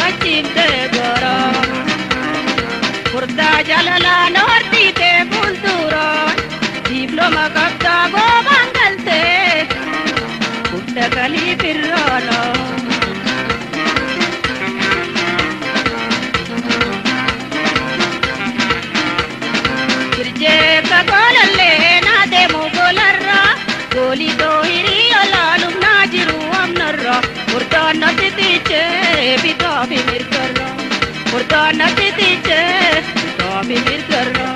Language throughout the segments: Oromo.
gachifte gora Kurda jalala norti te fuldura Diploma kapta go bangalte Kutta kali pirrana Kirje kakolalle na demo golarra Goli do hiri alalum najiru amnarra Kurda natitiche bita bimir karra Kurda natitiche bita bimir karra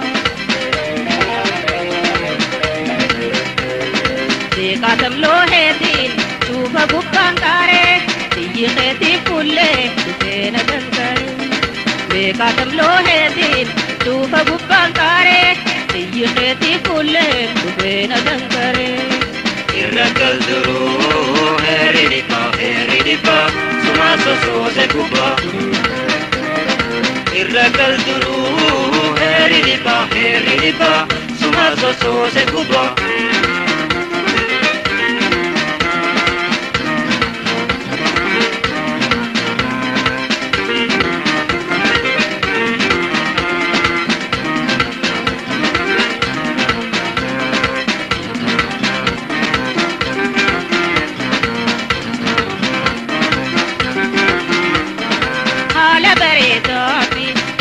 Dekatam lohe din Tuba bukkang kare Tiyi kheti pulle Tupena dankare Dekatam lohe din Tuba bukkang kare Tiyi kheti pulle Tupena dankare Irrakal duru heridipa Suma so se kuba Irrakal duru heridipa Suma so se kuba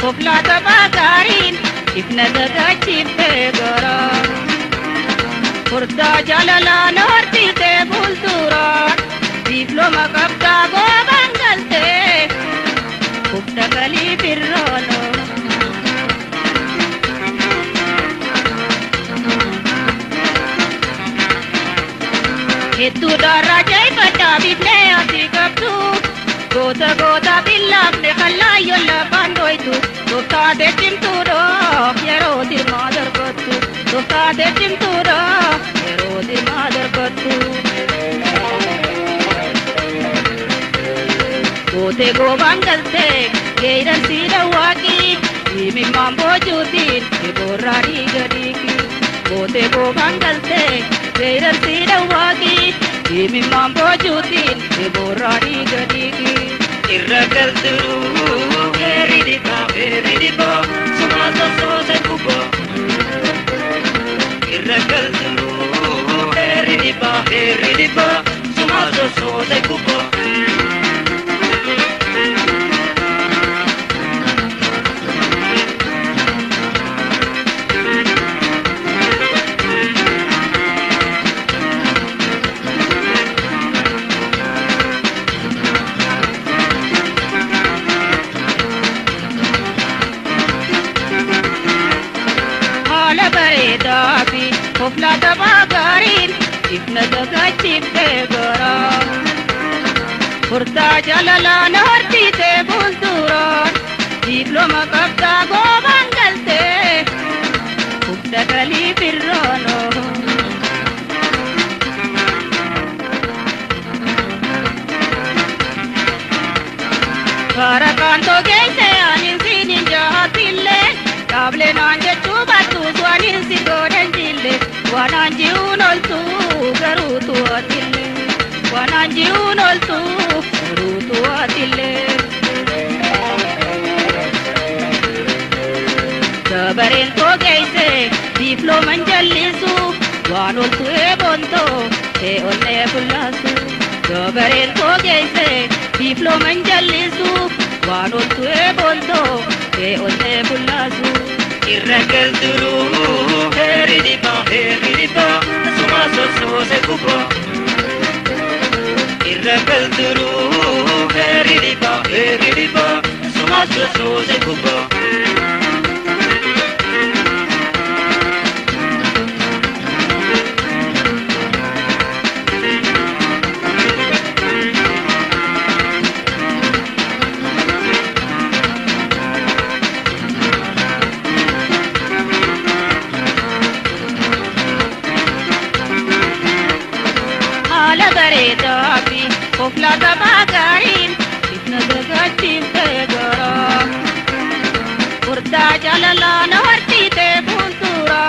Kofla tabagarin Ifna gachifte gora Kurda jalala norti te buldura Diploma kapta go bangalte Kutta kali pirrano Hittu darra jai pata bidne ati kaptu Gota billabne khalla yolla bandoitu Dota de timturo yero dir madar batu Dota de timturo yero dir madar batu Gote go bangalte geiran sira waki Imi mambo jutin borari gadiki Gote go bangalte geiran sira waki Imi mambo jutin borari gadiki Irrakal duru heridipa Suma so se kuba Irrakal duru heridipa Suma so se kuba Kofla tabagarin Ifna gachifte gora Kurda jalala norti te buldura Diploma kapta go bangalte Kutta kali pirrano Karakanto geise anin sinin jahatille Table nanje chubatu swanin sigoden jille Wananji unoltu garutu atille Wananji unoltu garutu atille Sabaren to geise diploman jallisu Wanoltu ebonto te onne bullasu Sabaren to geise diploman jallisu Wanoltu ebonto te onne bullasu Irrakal duru heridipa Suma so se kuba Irrakal duru heridipa Suma so se kuba Kofla tabagarin Ifna gachifte gora Kurda jalala norti te buldura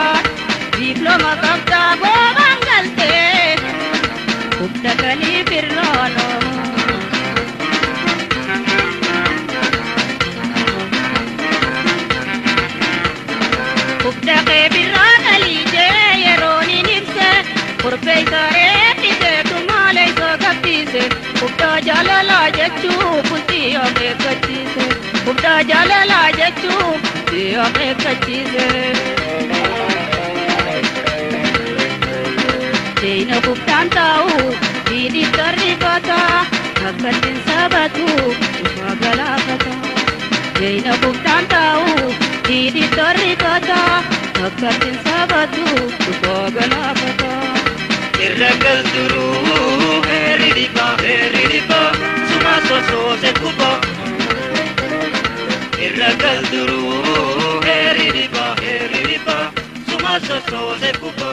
Diploma kapta go bangalte Kutta kali pirrano Ubdaa jaalalaa jechuun bultii akeekkachiise. Ubdaa jaalalaa jechuun bultii akeekkachiise. Deena gubdaan taa'u diidii tarrifata akka ittiin sabatu dhufa galaafata. Deena gubdaan taa'u diidii tarrifata akka ittiin sabatu dhufa galaafata. Irra galturuu heerri dhibbaa suma sosoose kubbaa. Irra galturuu heerri dhibbaa suma sosoose kubbaa.